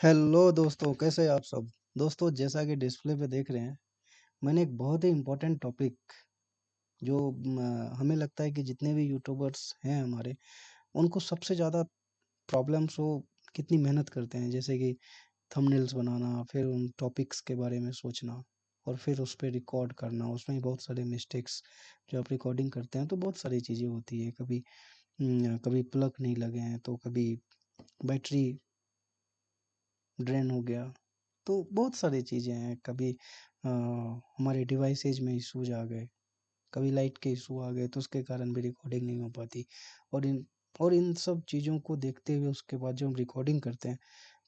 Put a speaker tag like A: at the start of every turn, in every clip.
A: Hello दोस्तों, कैसे हैं आप सब। दोस्तों, जैसा कि डिस्प्ले पे देख रहे हैं, मैंने एक बहुत ही इम्पोर्टेंट टॉपिक जो हमें लगता है कि जितने भी यूट्यूबर्स हैं हमारे, उनको सबसे ज़्यादा प्रॉब्लम्स वो कितनी मेहनत करते हैं, जैसे कि थंबनेल्स बनाना, फिर उन टॉपिक्स के बारे में सोचना और फिर उस पे रिकॉर्ड करना। उसमें ही बहुत सारे मिस्टेक्स, जो आप रिकॉर्डिंग करते हैं तो बहुत सारी चीज़ें होती है। कभी कभी प्लग नहीं लगे हैं, तो कभी बैटरी ड्रेन हो गया, तो बहुत सारी चीज़ें हैं। कभी हमारे डिवाइसेज में इश्यूज आ गए, कभी लाइट के इशू आ गए, तो उसके कारण भी रिकॉर्डिंग नहीं हो पाती। और इन सब चीज़ों को देखते हुए उसके बाद जब हम रिकॉर्डिंग करते हैं,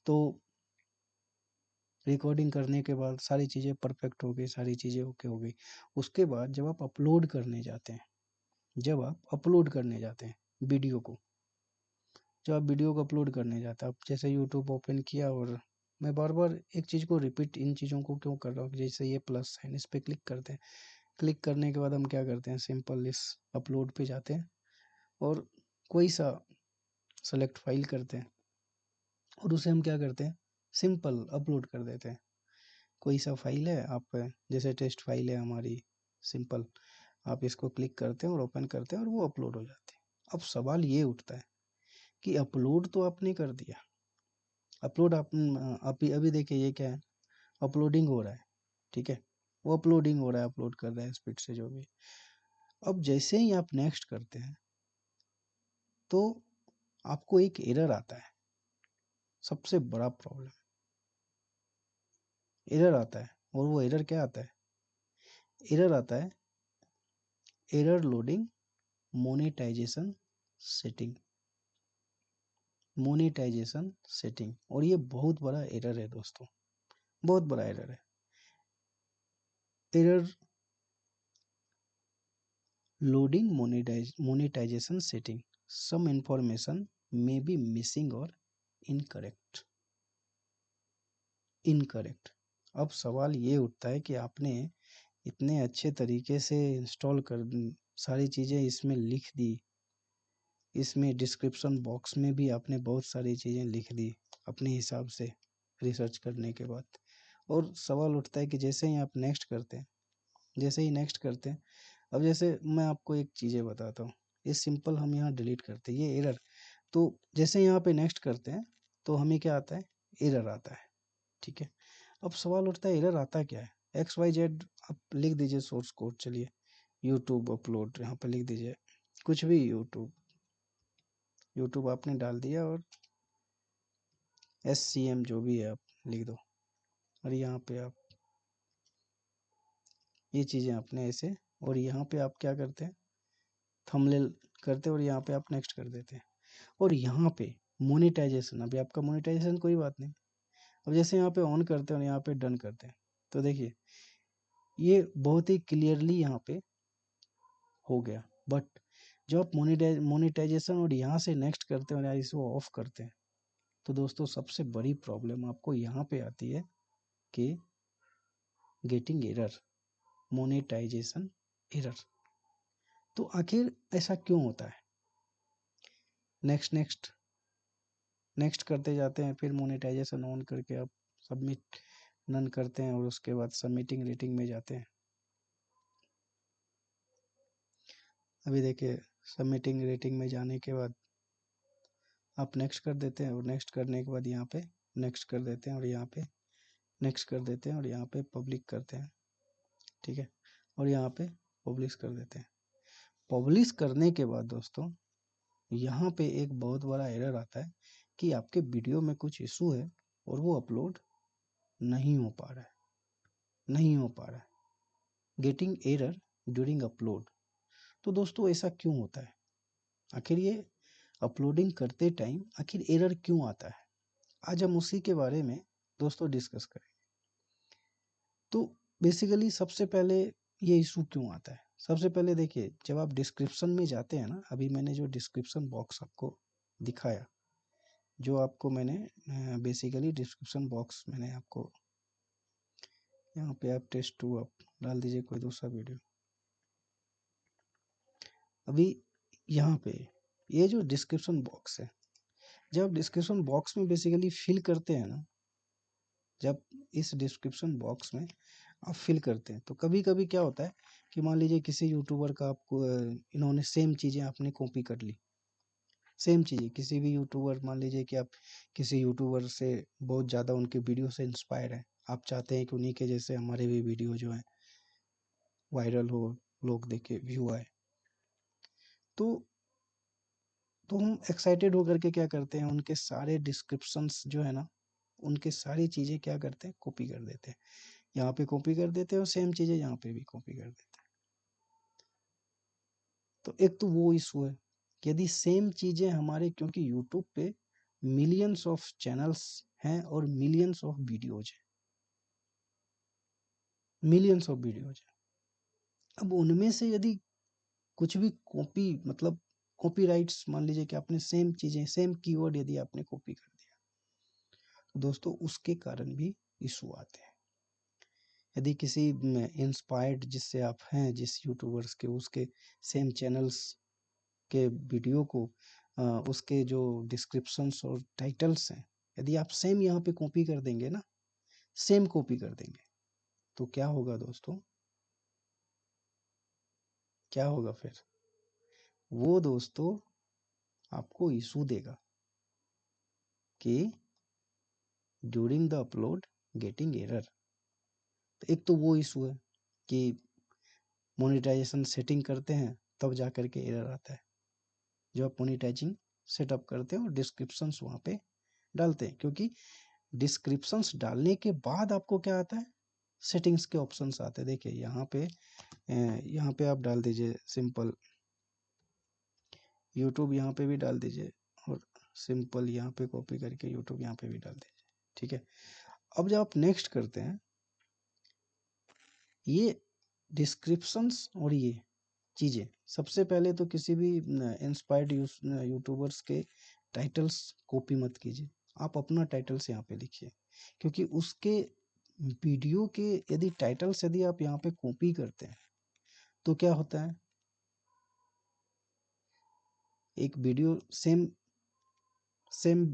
A: तो रिकॉर्डिंग करने के बाद सारी चीज़ें परफेक्ट हो गई, सारी चीज़ें ओके हो गई। उसके बाद जब आप अपलोड करने जाते हैं, जब आप अपलोड करने जाते हैं वीडियो को, जब आप वीडियो को अपलोड करने जाते हैं, आप जैसे यूट्यूब ओपन किया, और मैं बार बार एक चीज़ को रिपीट इन चीज़ों को क्यों कर रहा हूँ, जैसे ये प्लस साइन, इस पर क्लिक करते हैं। क्लिक करने के बाद हम क्या करते हैं, सिंपल इस अपलोड पे जाते हैं और कोई सा सेलेक्ट फाइल करते हैं, और उसे हम क्या करते हैं, सिंपल अपलोड कर देते हैं। कोई सा फाइल है, आप जैसे टेस्ट फाइल है हमारी, सिंपल आप इसको क्लिक करते हैं और ओपन करते हैं और वो अपलोड हो जाती है। अब सवाल ये उठता है कि अपलोड तो आपने कर दिया, अपलोड आप अभी देखिए ये क्या है, अपलोडिंग हो रहा है, ठीक है, वो अपलोडिंग हो रहा है, अपलोड कर रहा है स्पीड से जो भी। अब जैसे ही आप नेक्स्ट करते हैं, तो आपको एक एरर आता है। सबसे बड़ा प्रॉब्लम, एरर आता है। और वो एरर क्या आता है, एरर आता है, error loading monetization setting, monetization setting. और ये बहुत बड़ा एरर है दोस्तों, बहुत बड़ा एरर है। Error loading monetization setting, some information may be missing और इनकरेक्ट, इनकरेक्ट। अब सवाल ये उठता है कि आपने इतने अच्छे तरीके से इंस्टॉल कर, सारी चीज़ें इसमें लिख दी, इसमें डिस्क्रिप्शन बॉक्स में भी आपने बहुत सारी चीज़ें लिख दी अपने हिसाब से रिसर्च करने के बाद। और सवाल उठता है कि जैसे ही आप नेक्स्ट करते हैं, जैसे ही नेक्स्ट करते हैं, अब जैसे मैं आपको एक चीज़ें बताता हूँ, ये सिंपल हम यहाँ डिलीट करते हैं ये एरर। तो जैसे यहाँ पे नेक्स्ट करते हैं, तो हमें क्या आता है, एरर आता है, ठीक है। अब सवाल उठता है एरर आता क्या है, एक्स वाई जेड आप लिख दीजिए सोर्स कोड, चलिए यूट्यूब अपलोड यहाँ पे लिख दीजिए, कुछ भी यूट्यूब, यूट्यूब आपने डाल दिया और SCM जो भी है आप लिख दो, और यहाँ पे आप ये चीज़ें आपने ऐसे, और यहाँ पे आप क्या करते हैं, थंबनेल करते हैं और यहाँ पे आप नेक्स्ट कर देते हैं। और यहाँ पे मोनेटाइजेशन, अभी आपका मोनेटाइजेशन कोई बात नहीं, अब जैसे यहाँ पे ऑन करते हैं और यहाँ पे डन करते हैं, तो देखिए ये बहुत ही क्लियरली यहाँ पे हो गया। बट जब आप मोनेटाइजेशन और यहाँ से नेक्स्ट करते हैं और इसको ऑफ करते हैं, तो दोस्तों सबसे बड़ी प्रॉब्लम आपको यहाँ पे आती है कि गेटिंग एरर, मोनेटाइजेशन एरर। तो आखिर ऐसा क्यों होता है, नेक्स्ट नेक्स्ट नेक्स्ट करते जाते हैं, फिर मोनेटाइजेशन ऑन करके आप सबमिट नन करते हैं, और उसके बाद सबमिटिंग रेटिंग में जाते हैं। अभी देखिए सबमिटिंग रेटिंग में जाने के बाद आप नेक्स्ट कर देते हैं, और नेक्स्ट करने के बाद यहाँ पे नेक्स्ट कर देते हैं, और यहाँ पे नेक्स्ट कर देते हैं, और यहाँ पे पब्लिक करते हैं, ठीक है, और यहाँ पे पब्लिश कर देते हैं। पब्लिश करने के बाद दोस्तों यहाँ पे एक बहुत बड़ा एरर आता है कि आपके वीडियो में कुछ इशू है और वो अपलोड नहीं हो पा रहा है, नहीं हो पा रहा है, गेटिंग एरर ड्यूरिंग अपलोड। तो दोस्तों ऐसा क्यों होता है, आखिर ये अपलोडिंग करते टाइम आखिर एरर क्यों आता है, आज हम उसी के बारे में दोस्तों डिस्कस करें। तो बेसिकली सबसे पहले ये इशू क्यों आता है, सबसे पहले देखिए जब आप डिस्क्रिप्शन में जाते हैं ना, अभी मैंने जो डिस्क्रिप्शन बॉक्स आपको दिखाया, जो आपको मैंने बेसिकली डिस्क्रिप्शन बॉक्स मैंने आपको, यहाँ पे आप टेस्ट 2 आप डाल दीजिए कोई दूसरा वीडियो। अभी यहाँ पे ये जो डिस्क्रिप्शन बॉक्स है, जब आप डिस्क्रिप्शन बॉक्स में बेसिकली फिल करते हैं ना, जब इस डिस्क्रिप्शन बॉक्स में आप फिल करते हैं तो कभी कभी क्या होता है कि मान लीजिए किसी यूट्यूबर का आपको इन्होंने सेम चीज़ें आपने कॉपी कर ली, सेम चीज़ें किसी भी यूट्यूबर, मान लीजिए कि आप किसी यूट्यूबर से बहुत ज़्यादा उनके वीडियो से इंस्पायर हैं, आप चाहते हैं कि उन्हीं के जैसे हमारे भी वीडियो जो है वायरल हो, लोग देखे, व्यू आए, तो हम एक्साइटेड होकर के क्या करते हैं, उनके सारे डिस्क्रिप्शंस जो है ना, उनके सारी चीज़ें क्या करते हैं, कॉपी कर देते हैं, यहाँ पे कॉपी कर देते हैं और सेम चीज़ें यहाँ पे भी कॉपी कर देते हैं। तो एक तो वो इशू है कि यदि सेम चीज़ें हमारे, क्योंकि यूट्यूब पे मिलियंस ऑफ चैनल्स हैं और मिलियंस ऑफ वीडियोज हैं, मिलियंस ऑफ वीडियोज हैं। अब उनमें से यदि कुछ भी कॉपी, मतलब कॉपीराइट्स, मान लीजिए कि आपने सेम चीज़ें, सेम कीवर्ड यदि आपने कॉपी कर दिया, तो दोस्तों उसके कारण भी इशू आते हैं। यदि किसी इंस्पायर्ड जिससे आप हैं, जिस यूट्यूबर्स के, उसके सेम चैनल्स के वीडियो को उसके जो डिस्क्रिप्शंस और टाइटल्स हैं, यदि आप सेम यहाँ पे कॉपी कर देंगे ना, सेम कॉपी कर देंगे, तो क्या होगा दोस्तों, क्या होगा फिर, वो दोस्तों आपको इशू देगा कि during the upload getting error. तो एक तो वो इशू है कि मोनेटाइजेशन सेटिंग करते हैं तब जा करके एरर आता है, जो आप मोनेटाइजिंग सेटअप करते हैं और डिस्क्रिप्शंस वहाँ पे डालते हैं, क्योंकि डिस्क्रिप्शंस डालने के बाद आपको क्या आता है, सेटिंग्स के ऑप्शंस आते हैं। देखिए यहाँ पे आप डाल दीजिए सिंपल यूट्यूब, यहाँ पे भी डाल दीजिए, और सिंपल यहाँ पे कॉपी करके यूट्यूब यहाँ पे भी डाल दीजिए, ठीक है। अब जब आप नेक्स्ट करते हैं, ये डिस्क्रिप्शंस और ये चीज़ें, सबसे पहले तो किसी भी इंस्पायर्ड यूट्यूबर्स के टाइटल्स कॉपी मत कीजिए, आप अपना टाइटल्स यहाँ पे लिखिए, क्योंकि उसके वीडियो के यदि टाइटल्स यदि आप यहाँ पे कॉपी करते हैं तो क्या होता है, एक वीडियो सेम सेम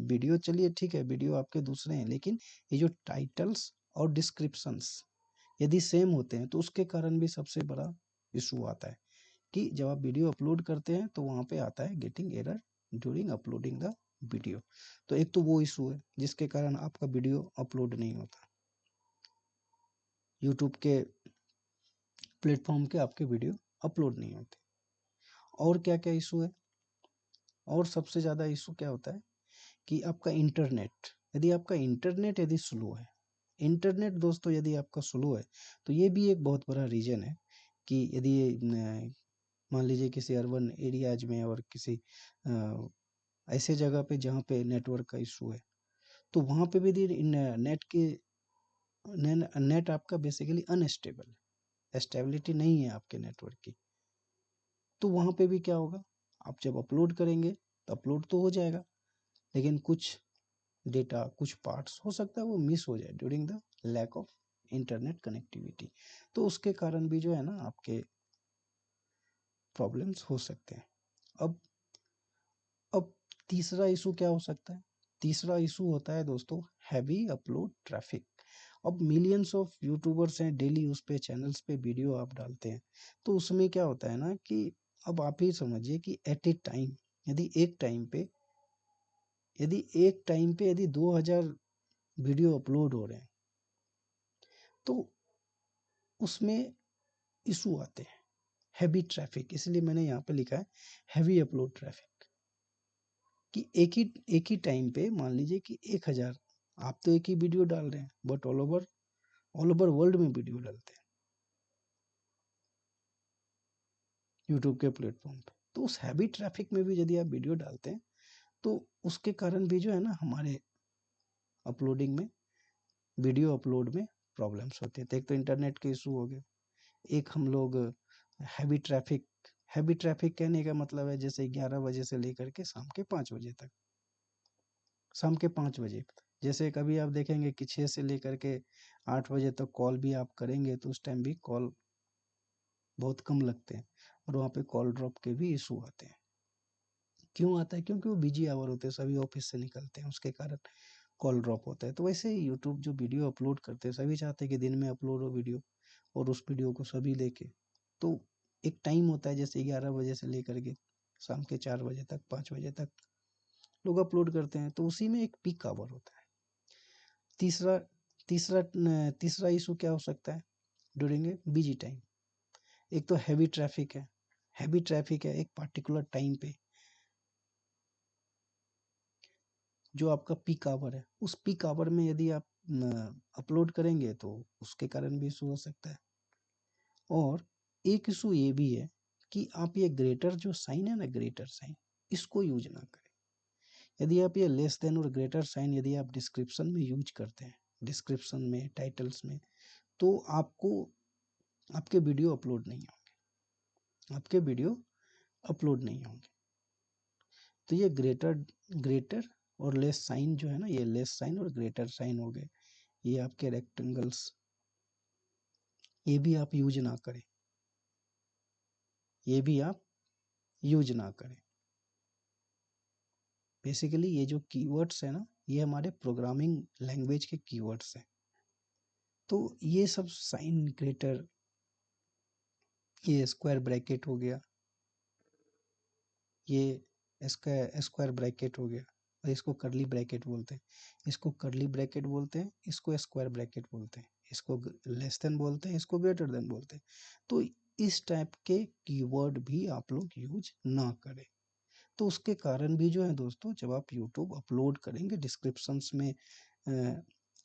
A: वीडियो, चलिए ठीक है, वीडियो आपके दूसरे हैं, लेकिन ये जो टाइटल्स और डिस्क्रिप्शंस यदि सेम होते हैं तो उसके कारण भी सबसे बड़ा इशू आता है कि जब आप वीडियो अपलोड करते हैं तो वहाँ पे आता है getting error during uploading the video. तो एक तो वो इशू है जिसके कारण आपका वीडियो अपलोड नहीं होता, यूट्यूब के प्लेटफॉर्म के आपके वीडियो अपलोड नहीं होते। और क्या क्या इशू है, और सबसे ज़्यादा इशू क्या होता है कि आपका इंटरनेट, यदि आपका इंटरनेट यदि स्लो है, इंटरनेट दोस्तों यदि आपका स्लो है, तो ये भी एक बहुत बड़ा रीज़न है कि यदि मान लीजिए किसी अर्बन एरियाज में और किसी ऐसे जगह पे जहाँ पे नेटवर्क का इशू है, तो वहाँ पे भी यदि नेट आपका बेसिकली अनस्टेबल है, स्टेबिलिटी नहीं है आपके नेटवर्क की, तो वहाँ पे भी क्या होगा, आप जब अपलोड करेंगे तो अपलोड तो हो जाएगा, लेकिन कुछ डेटा, कुछ पार्ट्स हो सकता है वो मिस हो जाए during the lack of internet connectivity, तो उसके कारण भी जो है ना आपके प्रॉब्लम्स हो सकते हैं। अब अब तीसरा इशू क्या हो सकता है, तीसरा इशू होता है दोस्तों हैवी अपलोड ट्रैफिक। अब मिलियंस ऑफ यूट्यूबर्स हैं, डेली उस पे चैनल्स पे वीडियो आप डालते हैं, तो उसमें क्या होता है ना कि अब आप ही समझिए कि एट ए टाइम, यदि एक टाइम पे यदि 2000 वीडियो अपलोड हो रहे हैं, तो उसमें इशू आते हैं, हैवी ट्रैफिक, इसलिए मैंने यहाँ पे लिखा है हैवी अपलोड ट्रैफिक, कि एक ही टाइम पे मान लीजिए कि 1000, आप तो एक ही वीडियो डाल रहे हैं बट ऑल ओवर वर्ल्ड में वीडियो डालते हैं यूट्यूब के प्लेटफॉर्म पे, तो उस हैवी ट्रैफिक में भी यदि आप वीडियो डालते हैं तो उसके कारण भी जो है ना हमारे अपलोडिंग में, वीडियो अपलोड में प्रॉब्लम्स होती है। तो एक तो इंटरनेट के इशू हो गए, एक हम लोग हैवी ट्रैफिक, हैवी ट्रैफिक कहने का मतलब है जैसे 11 बजे से लेकर के शाम के 5 बजे तक, शाम के 5 बजे, जैसे कभी आप देखेंगे कि 6 से लेकर के 8 बजे तक कॉल भी आप करेंगे तो उस टाइम भी कॉल बहुत कम लगते हैं, और वहाँ पे कॉल ड्रॉप के भी इशू आते हैं। क्यों आता है, क्योंकि वो बिजी आवर होते हैं, सभी ऑफिस से निकलते हैं, उसके कारण कॉल ड्रॉप होता है। तो वैसे ही यूट्यूब जो वीडियो अपलोड करते हैं, सभी चाहते हैं कि दिन में अपलोड हो वीडियो और उस वीडियो को सभी देखें। तो एक टाइम होता है, जैसे 11 बजे से लेकर के शाम के 4 बजे तक, 5 बजे तक लोग अपलोड करते हैं, तो उसी में एक पीक आवर होता है। तीसरा तीसरा तीसरा इशू क्या हो सकता है ड्यूरिंग ए बिजी टाइम? एक तो हैवी ट्रैफिक है, हैवी ट्रैफिक है एक पार्टिकुलर टाइम पे, जो आपका पीक आवर है, उस पीक आवर में यदि आप अपलोड करेंगे तो उसके कारण भी इशू हो सकता है। और एक इशू ये भी है कि आप ये ग्रेटर जो साइन है ना, ग्रेटर साइन, इसको यूज ना करें। यदि आप ये लेस देन और ग्रेटर साइन यदि आप डिस्क्रिप्शन में यूज करते हैं, डिस्क्रिप्शन में, टाइटल्स में, तो आपको आपके वीडियो अपलोड नहीं होंगे, आपके वीडियो अपलोड नहीं होंगे। तो ये ग्रेटर ग्रेटर और लेस साइन जो है ना, ये लेस साइन और ग्रेटर साइन हो गए, ये आपके रेक्टेंगल्स, ये भी आप यूज ना करें, ये भी आप यूज ना करें। बेसिकली ये जो कीवर्ड्स है ना, ये हमारे प्रोग्रामिंग लैंग्वेज के कीवर्ड्स हैं। तो ये सब साइन, ग्रेटर, ये स्क्वायर ब्रैकेट हो गया, ये स्क्वायर ब्रैकेट हो गया, और इसको करली ब्रैकेट बोलते हैं, इसको करली ब्रैकेट बोलते हैं, इसको स्क्वायर ब्रैकेट बोलते हैं, इसको लेस देन बोलते हैं, इसको ग्रेटर देन बोलते हैं। तो इस टाइप के कीवर्ड भी आप लोग यूज ना करें। तो उसके कारण भी जो है दोस्तों, जब आप यूट्यूब अपलोड करेंगे, डिस्क्रिप्शंस में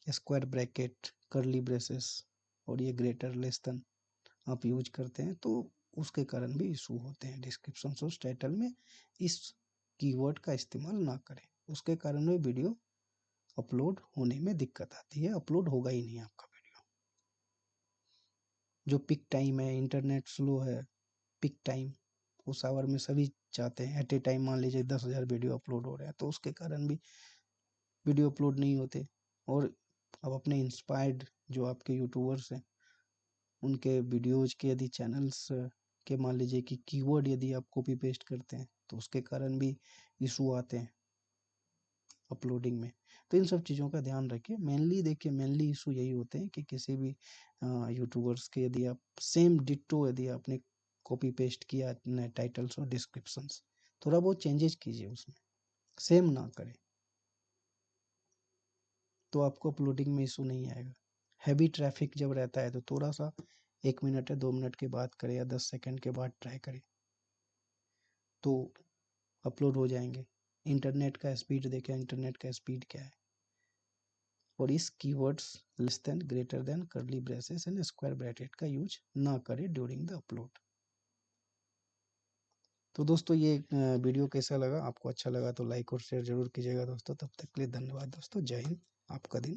A: स्क्वायर ब्रैकेट, करली ब्रेसेस और ये ग्रेटर लेस देन आप यूज करते हैं, तो उसके कारण भी इशू होते हैं। डिस्क्रिप्शन और टाइटल में इस कीवर्ड का इस्तेमाल ना करें, उसके कारण में वीडियो अपलोड होने में दिक्कत आती है, अपलोड होगा ही नहीं आपका वीडियो। जो पिक टाइम है, इंटरनेट स्लो है, पिक टाइम उस आवर में सभी चाहते हैं, एट ए टाइम मान लीजिए 10,000 वीडियो अपलोड हो रहे हैं, तो उसके कारण भी वीडियो अपलोड नहीं होते। और अब अपने इंस्पायर्ड जो आपके यूट्यूबर्स हैं, उनके वीडियोज के यदि चैनल्स के मान लीजिए कि कीवर्ड यदि आप कॉपी पेस्ट करते हैं, तो उसके कारण भी इशू आते हैं अपलोडिंग में। तो इन सब चीज़ों का ध्यान रखिए। मेनली देखिए, मेनली इशू यही होते हैं कि किसी भी यूट्यूबर्स के यदि आप सेम डिट्टो यदि आपने कॉपी पेस्ट किया टाइटल्स और डिस्क्रिप्शंस, थोड़ा बहुत चेंजेस कीजिए उसमें, सेम ना करें, तो आपको अपलोडिंग में इशू नहीं आएगा। हैवी ट्रैफिक जब रहता है तो थोड़ा सा 1 मिनट या 2 मिनट के बाद करें या 10 सेकंड के बाद ट्राई करें, तो अपलोड हो जाएंगे। इंटरनेट का स्पीड देखें, इंटरनेट का स्पीड क्या है। और इस keywords less than, greater than, curly braces and square bracket का यूज ना करें ड्यूरिंग द अपलोड। तो दोस्तों ये वीडियो कैसा लगा? आपको अच्छा लगा तो लाइक और शेयर जरूर कीजिएगा दोस्तों। तब तक के लिए धन्यवाद दोस्तों, जय हिंद, आपका दिन